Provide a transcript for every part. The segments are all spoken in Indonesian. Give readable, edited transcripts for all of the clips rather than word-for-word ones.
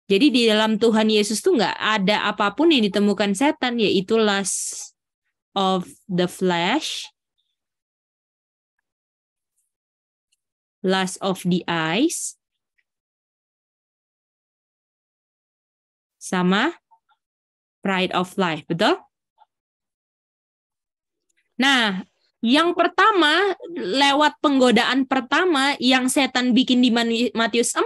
Jadi di dalam Tuhan Yesus tuh nggak ada apapun yang ditemukan setan, yaitu lust of the flesh, lust of the eyes, sama pride of life, betul? Nah, yang pertama, lewat penggodaan pertama yang setan bikin di Matius 4,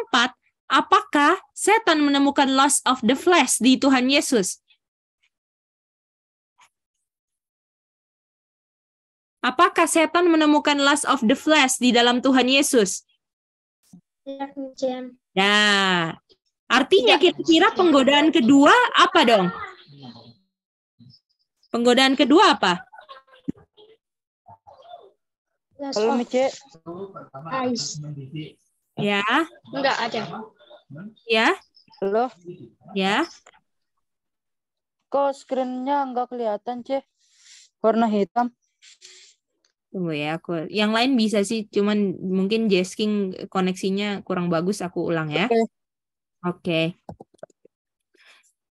apakah setan menemukan lust of the flesh di Tuhan Yesus? Apakah setan menemukan lust of the flesh di dalam Tuhan Yesus? Nah, artinya kira-kira penggodaan kedua apa dong? Penggodaan kedua apa? Halo, Mice. Ya. Enggak ada. Ya. Halo. Ya. Kok screen-nya nggak kelihatan, Ce? Warna hitam. Tunggu ya, aku. Yang lain bisa sih, cuman mungkin Jasking koneksinya kurang bagus, aku ulang ya. Oke.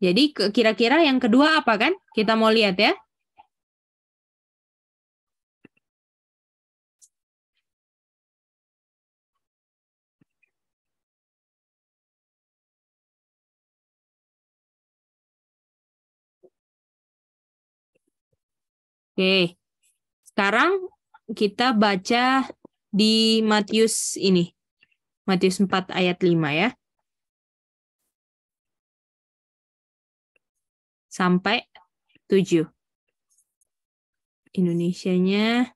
Jadi kira-kira yang kedua apa kan? Kita mau lihat ya. Oke. Sekarang kita baca di Matius ini. Matius 4 ayat 5 ya. Sampai 7. Indonesianya.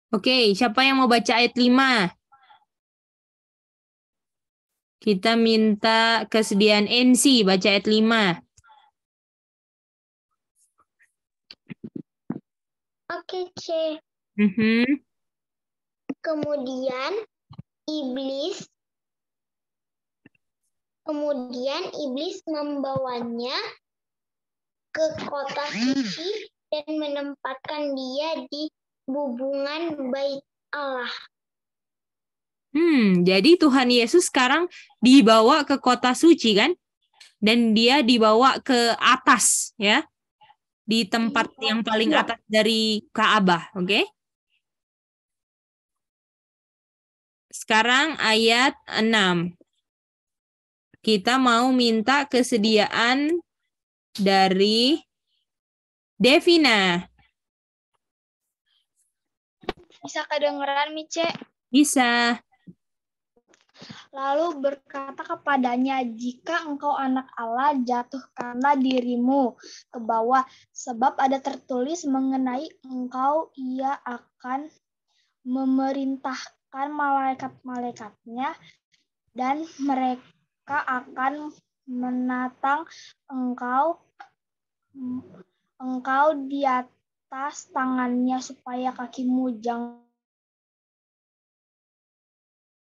Oke, siapa yang mau baca ayat 5? Kita minta kesediaan NC baca ayat 5. Oke, C. Kemudian iblis membawanya ke kota suci dan menempatkan dia di bubungan bait Allah. Jadi Tuhan Yesus sekarang dibawa ke kota suci kan? Dan dia dibawa ke atas ya. Di tempat yang paling atas dari Ka'bah, oke? Sekarang ayat 6. Kita mau minta kesediaan dari Devina. Bisa kedengeran, Mice? Bisa. Lalu berkata kepadanya, jika engkau anak Allah, jatuhkanlah dirimu ke bawah, sebab ada tertulis mengenai engkau, ia akan memerintahkan malaikat-malaikatnya, dan mereka akan menatang engkau di atas tangannya, supaya kakimu jangan.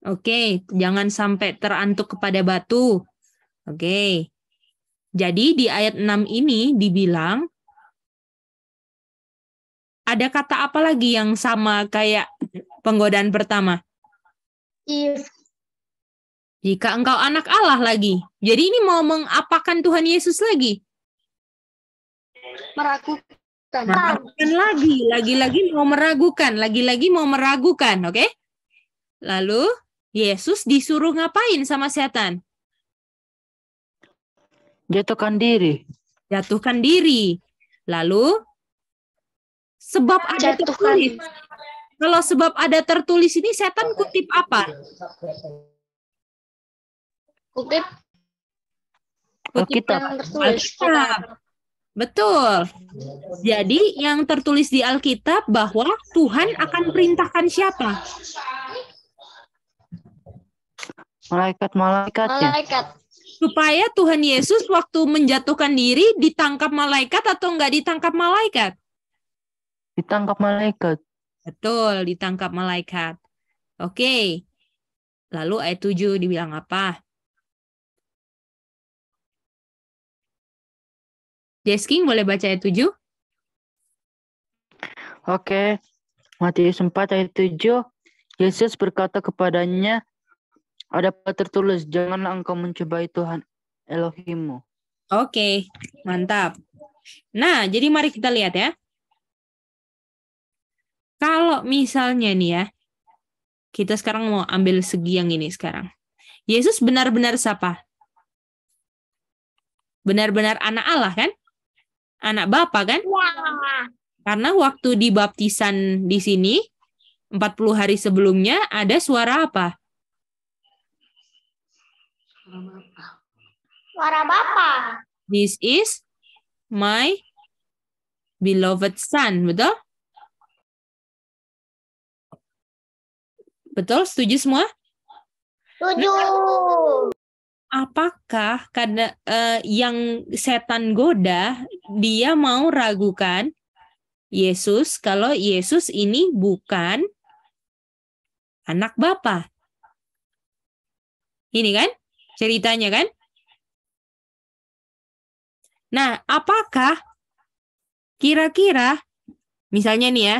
Oke, jangan sampai terantuk kepada batu. Oke. Jadi di ayat 6 ini dibilang, ada kata apa lagi yang sama kayak penggodaan pertama? If. Jika engkau anak Allah lagi. Jadi ini mau mengapakan Tuhan Yesus lagi? Meragukan. Meragukan lagi. Lagi-lagi mau meragukan. Lagi-lagi mau meragukan. Oke? Lalu Yesus disuruh ngapain sama setan? Jatuhkan diri. Jatuhkan diri. Lalu sebab ada tertulis. Kalau sebab ada tertulis ini setan kutip apa? Kutip Alkitab. Alkitab. Betul. Jadi yang tertulis di Alkitab bahwa Tuhan akan perintahkan siapa? Malaikat-malaikatnya. Supaya Tuhan Yesus waktu menjatuhkan diri ditangkap malaikat atau enggak ditangkap malaikat? Ditangkap malaikat. Betul, ditangkap malaikat. Oke. Lalu ayat 7 dibilang apa? Desking boleh baca ayat 7? Oke. Matius 4 ayat 7. Yesus berkata kepadanya, ada tertulis, janganlah engkau mencobai Tuhan Elohimmu. Oke, mantap. Nah, jadi mari kita lihat ya. Kalau misalnya nih ya, kita sekarang mau ambil segi yang ini sekarang. Yesus benar-benar siapa? Benar-benar anak Allah kan? Anak Bapa kan? Karena waktu dibaptisan di sini, 40 hari sebelumnya, ada suara apa? Suara Bapa. This is my beloved son, betul? Betul, setuju semua? Setuju. Apakah karena yang setan goda, dia mau ragukan Yesus kalau Yesus ini bukan anak Bapa? Ini kan ceritanya kan? Nah, apakah kira-kira misalnya nih ya,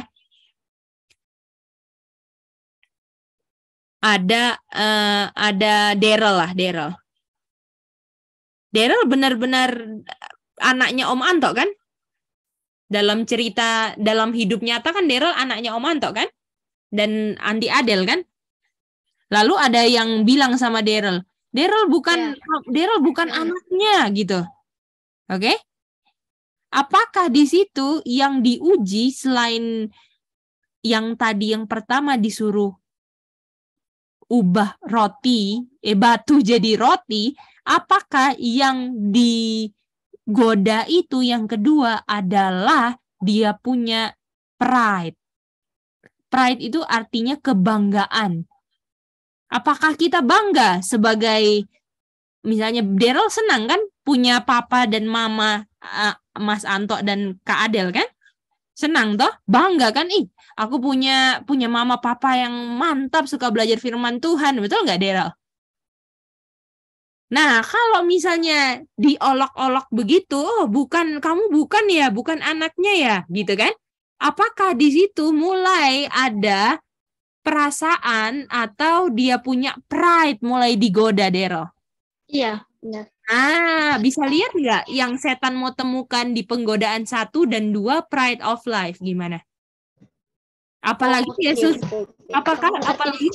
ada Daryl lah, Daryl. Daryl benar-benar anaknya Om Anto kan? Dalam cerita, dalam hidup nyata kan Daryl anaknya Om Anto kan? Dan Andi Adel kan? Lalu ada yang bilang sama Daryl, Daryl bukan anaknya gitu. Oke? Apakah di situ yang diuji selain yang tadi yang pertama disuruh ubah batu jadi roti, apakah yang digoda itu yang kedua adalah dia punya pride. Pride itu artinya kebanggaan. Apakah kita bangga sebagai, misalnya Daryl senang kan punya papa dan mama, Mas Anto dan Kak Adel kan? Senang toh? Bangga kan? Aku punya mama papa yang mantap, suka belajar firman Tuhan. Betul nggak, Daryl? Nah, kalau misalnya diolok-olok begitu, kamu bukan anaknya ya, gitu kan? Apakah di situ mulai ada perasaan atau dia punya pride mulai digoda, Daryl? Iya, benar. Bisa lihat nggak yang setan mau temukan di penggodaan 1 dan 2, pride of life, gimana? Apalagi Yesus, apalagi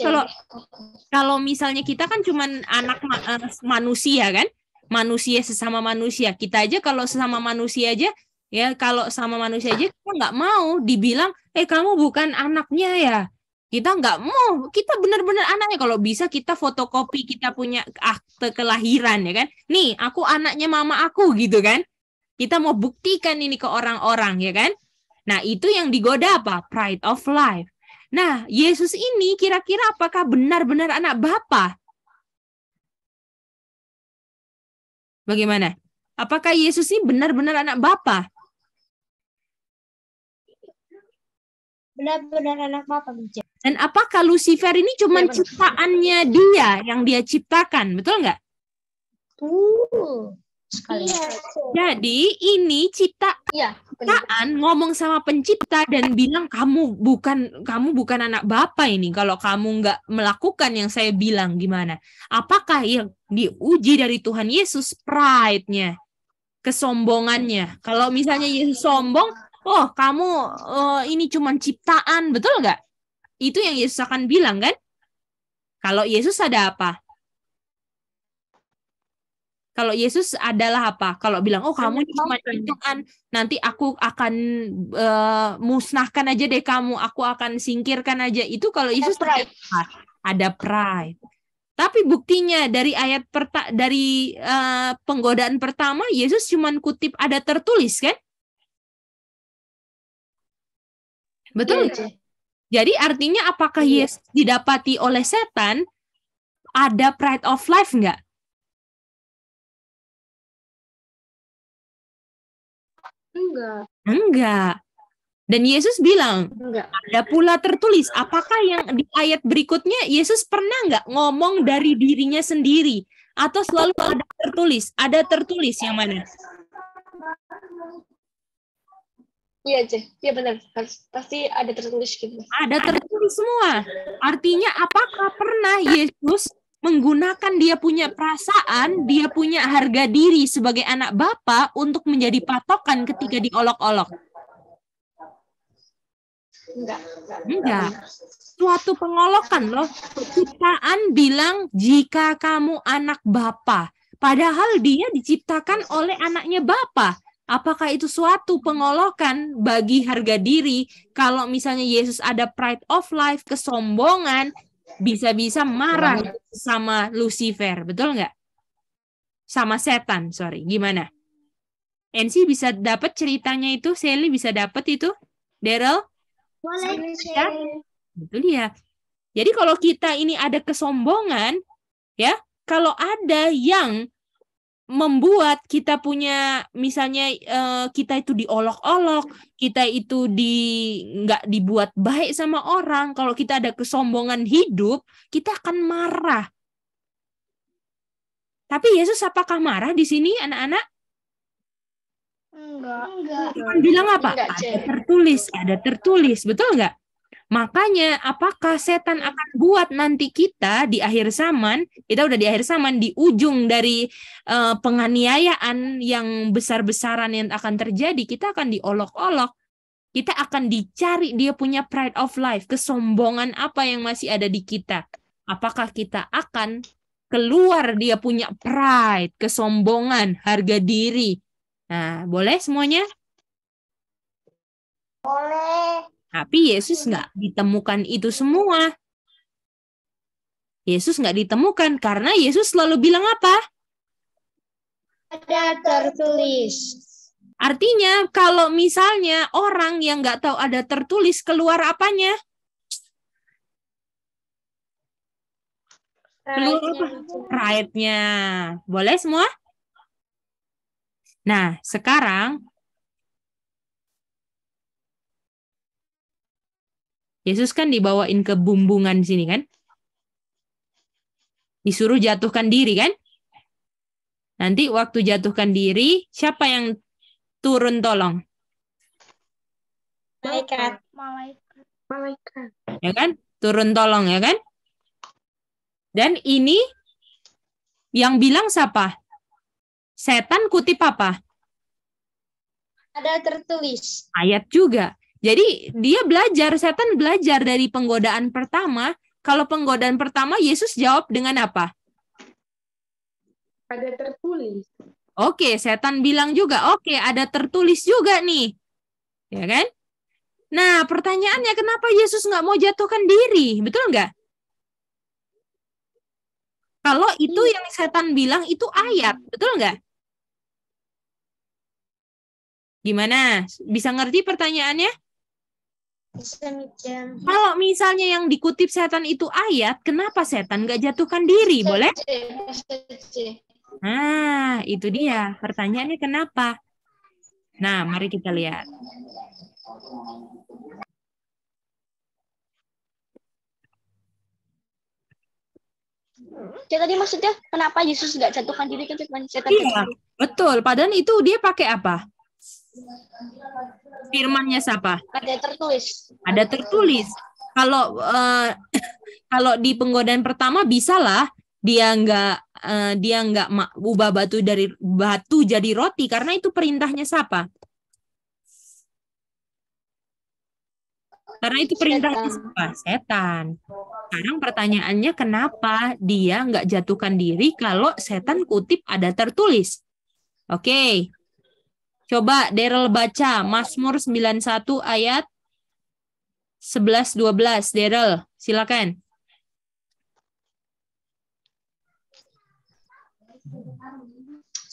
kalau misalnya kita kan cuman anak manusia kan, manusia sesama manusia. Kita aja kalau sesama manusia aja, ya kalau sama manusia aja kita nggak mau dibilang, kamu bukan anaknya ya. Kita nggak mau, kita benar-benar anaknya. Kalau bisa kita fotokopi, kita punya akte kelahiran ya kan. Nih, aku anaknya mama aku gitu kan. Kita mau buktikan ini ke orang-orang ya kan. Nah, itu yang digoda apa? Pride of life. Nah, Yesus ini kira-kira apakah benar-benar anak Bapa? Bagaimana? Apakah Yesus ini benar-benar anak Bapa? Benar-benar anak Bapa, Bica. Dan apakah Lucifer ini cuma ciptaannya dia yang dia ciptakan? Betul nggak? Sekali. Jadi ini ciptaan ngomong sama pencipta dan bilang kamu bukan anak Bapa ini kalau kamu nggak melakukan yang saya bilang, gimana? Apakah yang diuji dari Tuhan Yesus pride-nya, kesombongannya? Kalau misalnya Yesus sombong, kamu ini cuma ciptaan, betul nggak? Itu yang Yesus akan bilang kan? Kalau Yesus ada apa? Kalau Yesus adalah apa? Kalau bilang, kamu cuma ciptaan, nanti aku akan musnahkan aja deh kamu, aku akan singkirkan aja. Itu kalau Yesus ada pride. Tapi buktinya dari dari penggodaan pertama, Yesus cuma kutip ada tertulis kan? Betul nggak? Jadi artinya apakah Yesus didapati oleh setan ada pride of life nggak? Enggak. Dan Yesus bilang, Enggak. ada pula tertulis. Apakah yang di ayat berikutnya Yesus pernah nggak ngomong dari dirinya sendiri? Atau selalu ada tertulis? Ada tertulis yang mana? Iya, Ce. Iya benar. Pasti ada tertulis gitu. Ada tertulis semua. Artinya apakah pernah Yesus menggunakan dia punya perasaan, dia punya harga diri sebagai anak Bapa untuk menjadi patokan ketika diolok-olok? Enggak. Suatu pengolokan loh. Ciptaan bilang jika kamu anak Bapa. Padahal dia diciptakan oleh anaknya Bapa. Apakah itu suatu pengolokan bagi harga diri? Kalau misalnya Yesus ada pride of life, kesombongan, bisa-bisa marah sama Lucifer. Betul nggak? Sama setan, sorry. Gimana? NC bisa dapat ceritanya itu? Sally bisa dapat itu? Daryl? Boleh. Ya? Itu dia. Jadi kalau kita ini ada kesombongan, ya, kalau ada yang membuat kita punya, misalnya kita itu diolok-olok, kita itu nggak dibuat baik sama orang, kalau kita ada kesombongan hidup, kita akan marah. Tapi Yesus apakah marah di sini, anak-anak? Enggak. Tuhan bilang apa? Enggak, Ada tertulis, betul nggak? Makanya apakah setan akan buat nanti kita di akhir zaman, kita udah di akhir zaman, di ujung dari penganiayaan yang besar-besaran yang akan terjadi, kita akan diolok-olok, kita akan dicari dia punya pride of life, kesombongan apa yang masih ada di kita. Apakah kita akan keluar dia punya pride, kesombongan, harga diri? Nah, boleh semuanya? Boleh. Tapi Yesus nggak ditemukan itu semua. Yesus nggak ditemukan karena Yesus selalu bilang apa? Ada tertulis. Artinya kalau misalnya orang yang nggak tahu ada tertulis, keluar apanya? Keluar apa? Pride-nya. Boleh semua? Nah, sekarang Yesus kan dibawain ke bumbungan sini kan? Disuruh jatuhkan diri kan? Nanti waktu jatuhkan diri, siapa yang turun tolong? Malaikat. Ya kan? Turun tolong ya kan? Dan ini yang bilang siapa? Setan kutip apa? Ada tertulis. Ayat juga. Jadi dia belajar, setan belajar dari penggodaan pertama. Kalau penggodaan pertama Yesus jawab dengan apa? Ada tertulis. Oke, setan bilang juga, oke, ada tertulis juga nih. Ya kan? Nah, pertanyaannya kenapa Yesus nggak mau jatuhkan diri? Betul nggak? Kalau itu yang setan bilang itu ayat, betul nggak? Gimana? Bisa ngerti pertanyaannya? Kalau misalnya yang dikutip setan itu ayat, kenapa setan nggak jatuhkan diri? Boleh? Nah, itu dia. Pertanyaannya kenapa? Nah, mari kita lihat. Jadi tadi maksudnya kenapa Yesus nggak jatuhkan diri kan cuma setan? Iya, betul. Padahal itu dia pakai apa? Firmannya siapa? Ada tertulis. Ada tertulis. Kalau kalau di penggodaan pertama bisalah dia nggak ubah batu dari batu jadi roti karena itu perintahnya siapa? Karena itu perintahnya siapa? Setan. Sekarang pertanyaannya kenapa dia nggak jatuhkan diri kalau setan kutip ada tertulis? Oke. Coba Daryl baca Mazmur 91 ayat 11-12. Daryl, silakan.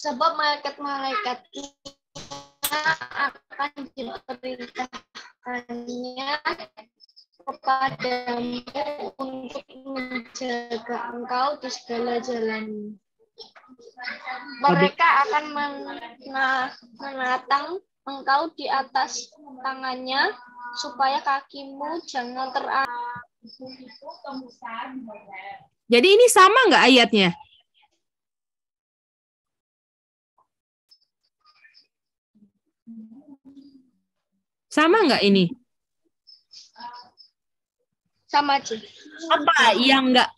Sebab malaikat-malaikat akan diperintahkannya kepadamu untuk menjaga engkau di segala jalan. Mereka akan menatang engkau di atas tangannya, supaya kakimu jangan terangkat. Jadi ini sama nggak ayatnya? Sama nggak ini? Sama aja. Apa yang nggak?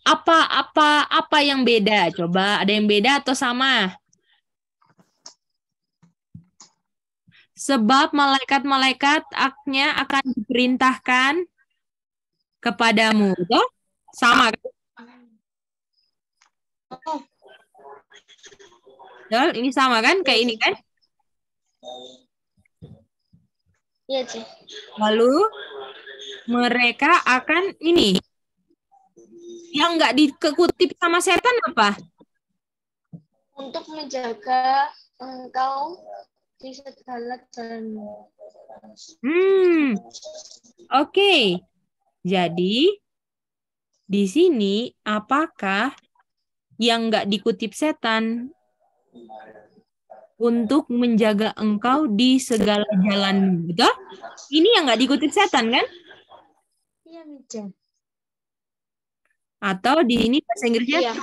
Apa yang beda? Coba ada yang beda atau sama? Sebab malaikat-malaikat akan diperintahkan kepadamu. Betul? Sama kan? Betul? Ini sama kan? Kayak ini kan? Iya, Cik. Lalu mereka akan ini. Yang nggak dikutip sama setan apa? Untuk menjaga engkau di segala jalanmu. Oke. Jadi di sini apakah yang nggak dikutip setan untuk menjaga engkau di segala jalan, betul? Ini yang nggak dikutip setan kan? Iya, Cik. Atau di ini bahasa Inggrisnya Iya.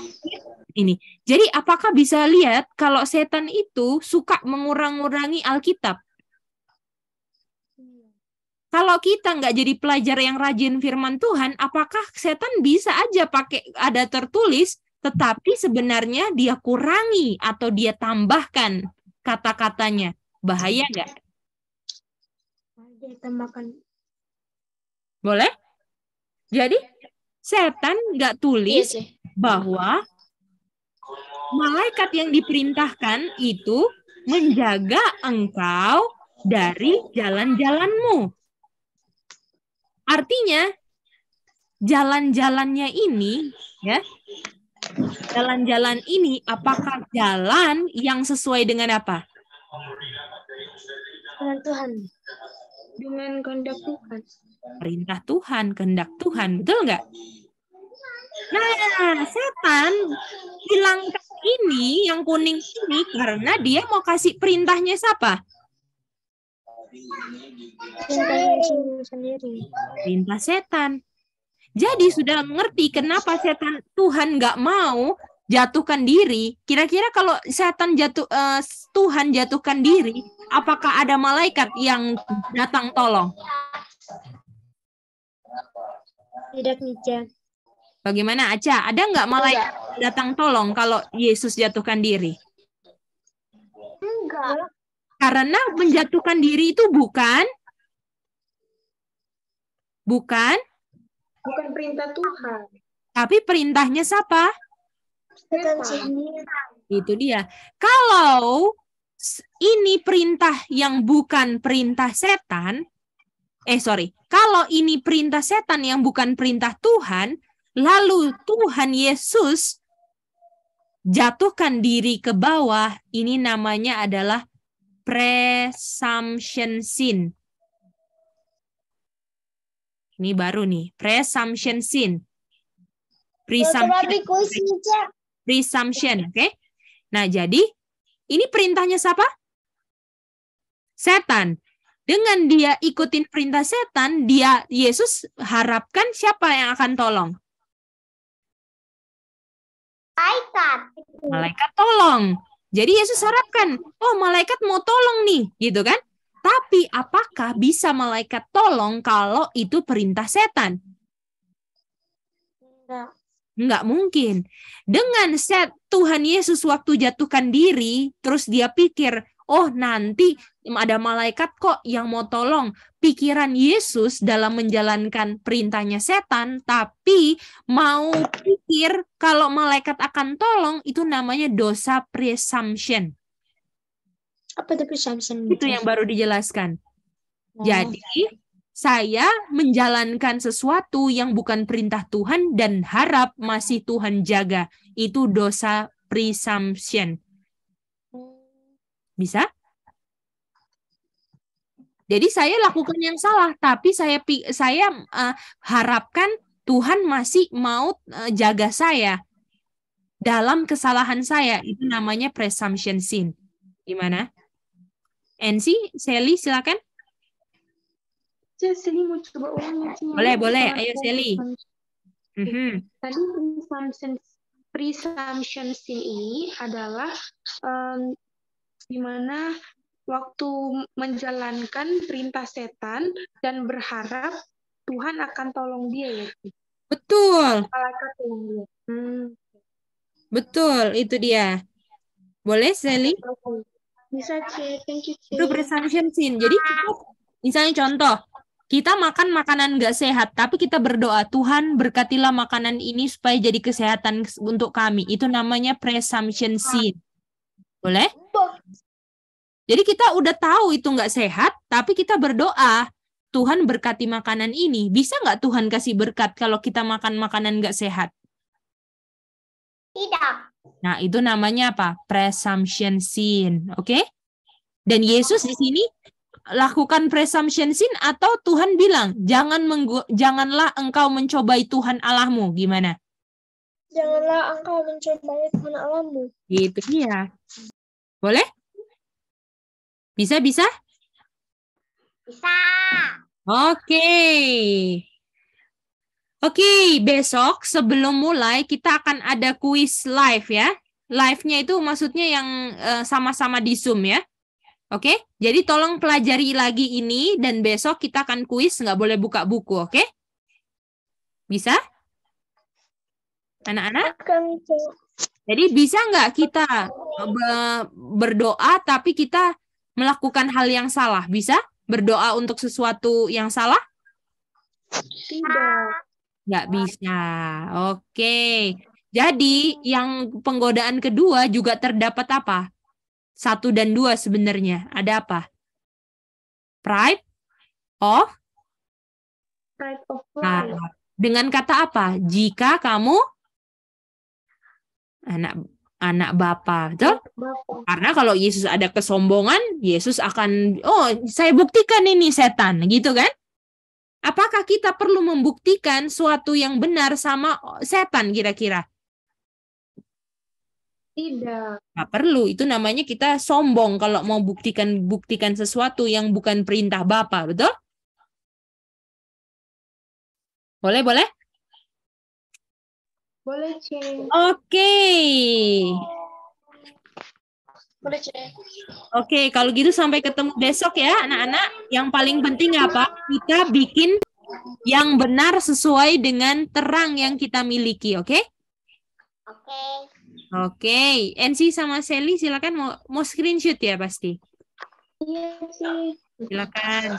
ini. Jadi apakah bisa lihat kalau setan itu suka mengurang-urangi Alkitab? Kalau kita nggak jadi pelajar yang rajin firman Tuhan, apakah setan bisa aja pakai ada tertulis, tetapi sebenarnya dia kurangi atau dia tambahkan kata-katanya? Bahaya nggak? Dia tambahkan. Boleh? Jadi setan nggak Iya, tulis Cik. bahwa malaikat yang diperintahkan itu menjaga engkau dari jalan-jalanmu. Artinya jalan-jalannya ini, ya, jalan-jalan ini apakah jalan yang sesuai dengan apa? Dengan Tuhan. Dengan kehendak Tuhan. Perintah Tuhan, kehendak Tuhan, betul nggak? Nah, setan hilangkan ini, yang kuning ini, karena dia mau kasih perintahnya siapa? Sendiri. Perintah setan. Jadi sudah mengerti kenapa setan Tuhan nggak mau jatuhkan diri. Kira-kira kalau setan Tuhan jatuhkan diri, apakah ada malaikat yang datang tolong? Tidak, Cik. Bagaimana, Aca? Ada nggak malaikat datang tolong kalau Yesus jatuhkan diri? Enggak. Karena menjatuhkan diri itu bukan Perintah Tuhan. tapi perintahnya siapa? Setan sendiri. Itu dia. Kalau ini perintah yang bukan perintah setan, kalau ini perintah setan yang bukan perintah Tuhan, lalu Tuhan Yesus jatuhkan diri ke bawah, ini namanya adalah presumption sin. Ini baru nih, presumption sin. Presumption, oke? Nah, jadi ini perintahnya siapa? Setan. Dengan dia ikutin perintah setan, Yesus harapkan siapa yang akan tolong? Malaikat tolong. Jadi Yesus harapkan, oh malaikat mau tolong nih, gitu kan? Tapi apakah bisa malaikat tolong kalau itu perintah setan? Enggak mungkin. Dengan Tuhan Yesus waktu jatuhkan diri, terus dia pikir, oh nanti ada malaikat kok yang mau tolong. Pikiran Yesus dalam menjalankan perintahnya setan, tapi mau pikir kalau malaikat akan tolong, itu namanya dosa presumption. Apa itu presumption? Itu yang baru dijelaskan. Jadi, saya menjalankan sesuatu yang bukan perintah Tuhan dan harap masih Tuhan jaga. Itu dosa presumption. Bisa? Jadi saya lakukan yang salah, tapi saya harapkan Tuhan masih mau jaga saya dalam kesalahan saya. Itu namanya presumption sin. Gimana? NC, Sally, silakan. Sally mau coba ulang. Boleh. Ayo, Sally. Tadi presumption sin ini adalah di mana waktu menjalankan perintah setan dan berharap Tuhan akan tolong dia ya. Betul. Malaikat tolong dia. Betul, itu dia. Boleh, Sally? Bisa, Cik. Thank you, Cik. Itu presumption sin. Jadi kita, misalnya contoh, kita makan makanan nggak sehat, tapi kita berdoa, Tuhan berkatilah makanan ini supaya jadi kesehatan untuk kami. Itu namanya presumption sin. Boleh? Jadi kita udah tahu itu nggak sehat, tapi kita berdoa, Tuhan berkati makanan ini. Bisa nggak Tuhan kasih berkat kalau kita makan makanan nggak sehat? Tidak. Nah, itu namanya apa? Presumption sin. Oke? Dan Yesus di sini lakukan presumption sin atau Tuhan bilang, janganlah engkau mencobai Tuhan Allahmu. Gimana? Janganlah engkau mencobai Tuhan Allahmu. Gitu dia. Boleh? Bisa? Bisa. Oke, besok sebelum mulai kita akan ada kuis live ya. Live-nya itu maksudnya yang sama-sama di Zoom ya. Oke, jadi tolong pelajari lagi ini dan besok kita akan kuis, nggak boleh buka buku, oke? Bisa? Anak-anak? Jadi bisa nggak kita berdoa tapi kita melakukan hal yang salah? Bisa? Berdoa untuk sesuatu yang salah? Tidak. Nggak bisa. Oke. Jadi yang penggodaan kedua juga terdapat apa? 1 dan 2 sebenarnya. Ada apa? Pride of life. Dengan kata apa? Jika kamu anak Bapa, betul? Karena kalau Yesus ada kesombongan, Yesus akan, saya buktikan ini setan, gitu kan? Apakah kita perlu membuktikan suatu yang benar sama setan kira-kira? Tidak. Nggak perlu, itu namanya kita sombong kalau mau buktikan sesuatu yang bukan perintah Bapa, betul? Boleh? Boleh, Cik. Oke. Boleh, Cik. Oke, kalau gitu sampai ketemu besok ya anak-anak. Yang paling penting apa? Kita bikin yang benar sesuai dengan terang yang kita miliki, oke? Oke, NC sama Sally silakan mau screenshot ya pasti. Iya, Cik. Silakan.